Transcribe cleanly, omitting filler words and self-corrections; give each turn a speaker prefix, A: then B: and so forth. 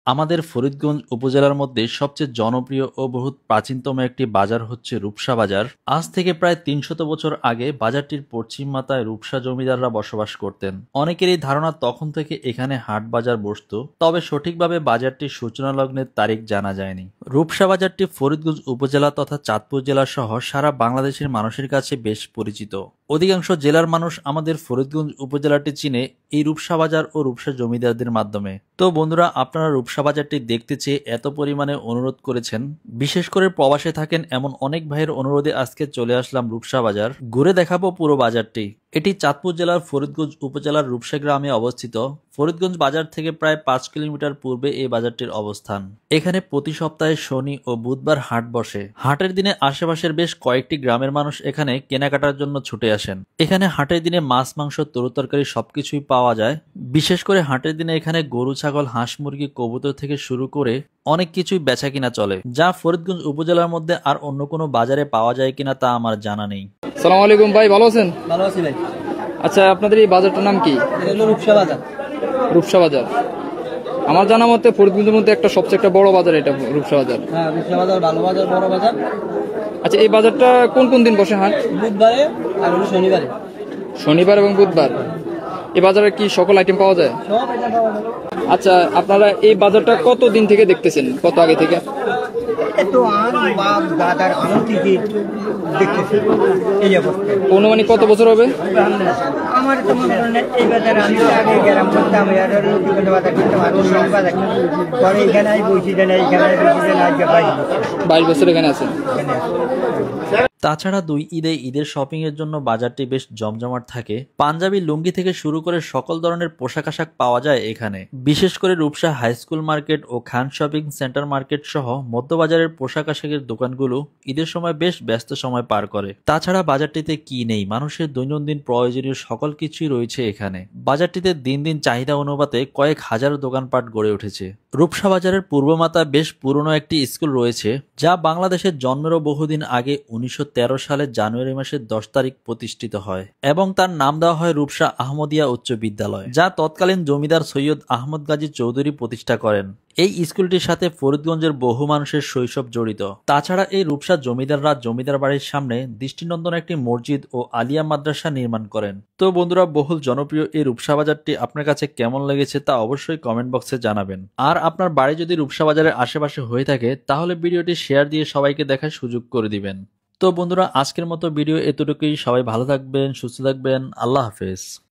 A: আমাদের ফরিদগঞ্জ উপজেলার মধ্যে সবচেয়ে জনপ্রিয় ও বহুত প্রাচীনতম একটি বাজার হচ্ছে রূপসা বাজার। আজ থেকে প্রায় ৩০০ বছর আগে বাজারটির পশ্চিম মাথায় রূপসা জমিদাররা বসবাস করতেন। অনেকেরই ধারণা তখন থেকে এখানে হাট বাজার বসতো, তবে সঠিকভাবে বাজারটির সূচনা লগ্নের তারিখ জানা যায়নি। রূপসা বাজারটি ফরিদগঞ্জ উপজেলা তথা চাঁদপুর জেলা সহ সারা বাংলাদেশের মানুষের কাছে বেশ পরিচিত। অধিকাংশ জেলার মানুষ আমাদের ফরিদগঞ্জ উপজেলাটি চিনে এই রূপসা বাজার ও রূপসা জমিদারদের মাধ্যমে। তো বন্ধুরা, আপনারা রূপসা বাজারটি দেখতে চেয়ে এত পরিমাণে অনুরোধ করেছেন, বিশেষ করে প্রবাসে থাকেন এমন অনেক ভাইয়ের অনুরোধে আজকে চলে আসলাম রূপসা বাজার। ঘুরে দেখাবো পুরো বাজারটি। এটি চাঁদপুর জেলার ফরিদগঞ্জ উপজেলার রূপসা গ্রামে অবস্থিত। ফরিদগঞ্জ বাজার থেকে প্রায় ৫ কিলোমিটার পূর্বে এই বাজারটির অবস্থান। এখানে প্রতি সপ্তাহে শনি ও বুধবার হাট বসে। হাটের দিনে আশেপাশের বেশ কয়েকটি গ্রামের মানুষ এখানে কেনাকাটার জন্য ছুটে আসেন। এখানে হাটের দিনে মাছ, মাংস, তরুতরকারি সবকিছুই পাওয়া যায়। বিশেষ করে হাটের দিনে এখানে গরু, ছাগল, হাঁস, মুরগি, কবুতর থেকে শুরু করে অনেক কিছুই বেচা কিনা চলে, যা ফরিদগঞ্জ উপজেলার মধ্যে আর অন্য কোনো বাজারে পাওয়া যায় কিনা তা আমার জানা নেই।
B: আসসালামু আলাইকুম ভাই, ভালো আছেন?
C: ভালো আছি ভাই।
B: আচ্ছা, আপনাদের এই বাজারটার নাম কি?
C: এটা হলো রূপসা বাজার।
B: রূপসা বাজার। আমার জানা মতে ফরিদগঞ্জের মধ্যে সবচেয়ে একটা বড় বাজার এটা রূপসা বাজার।
C: হ্যাঁ, রূপসা বাজার ভালো বাজার, বড় বাজার।
B: আচ্ছা, এই বাজারটা কোন কোন দিন বসে হাট?
C: বুধবারে আর হলো শনিবারে।
B: শনিবার এবং বুধবার। এই বাজারে কি সকল আইটেম পাওয়া যায়?
C: সব এটা পাওয়া যাবে।
B: আচ্ছা, আপনারা এই বাজারটা কত দিন থেকে দেখতেছেন, কত আগে থেকে?
C: এত আর বাজার আমি টিকিট দেখতেছি এই অবস্থা।
B: অনুমানিক কত বছর হবে?
C: আমার তো মনে হয় না এই বাজারে আমি আগে গেলাম করতাম, বিভিন্ন বাজার করতাম, আর অন্য বাজার পরে এখানে বসি দেন, এইখানে বসি দেন, আজকে
B: 22 বছর এখানে আছেন।
A: তাছাড়া ঈদের শপিং এর জন্য বাজারটি বেশ জমজমাট থাকে। পাঞ্জাবি, লুঙ্গি থেকে শুরু করে সকল ধরনের পোশাক আশাক পাওয়া যায় এখানে। বিশেষ করে রূপসা হাই স্কুল মার্কেট ও খান শপিং সেন্টার মার্কেট সহ মধ্যবাজারের পোশাক আশাকের দোকানগুলো ঈদের সময় বেশ ব্যস্ত সময় পার করে। তাছাড়া বাজারটিতে কি নেই, মানুষের দৈনন্দিন প্রয়োজনীয় সকল কিছুই রয়েছে এখানে। বাজারটিতে দিন দিন চাহিদা অনুপাতে কয়েক হাজার দোকানপাট গড়ে উঠেছে। রূপসা বাজারের পূর্ব মাথায় বেশ পুরনো একটি স্কুল রয়েছে, যা বাংলাদেশের জন্মেরও বহুদিন আগে ১৯১৩ সালের জানুয়ারি মাসের ১০ তারিখ প্রতিষ্ঠিত হয় এবং তার নাম দেওয়া হয় রূপসা আহমদিয়া উচ্চ বিদ্যালয়, যা তৎকালীন জমিদার সৈয়দ আহমদ গাজী চৌধুরী প্রতিষ্ঠা করেন। এই স্কুলটির সাথে ফরিদগঞ্জের বহু মানুষের শৈশব জড়িত। তাছাড়া এই রূপসা জমিদাররা জমিদার বাড়ির সামনে দৃষ্টিনন্দন একটি মসজিদ ও আলিয়া মাদ্রাসা নির্মাণ করেন। তো বন্ধুরা, বহুল জনপ্রিয় এই রূপসা বাজারটি আপনার কাছে কেমন লেগেছে তা অবশ্যই কমেন্ট বক্সে জানাবেন। আর আপনার বাড়ি যদি রূপসা বাজারের আশেপাশে হয়ে থাকে তাহলে ভিডিওটি শেয়ার দিয়ে সবাইকে দেখার সুযোগ করে দিবেন। তো বন্ধুরা, আজকের মতো ভিডিও এতটুকুই। সবাই ভালো থাকবেন, সুস্থ থাকবেন। আল্লাহ হাফেজ।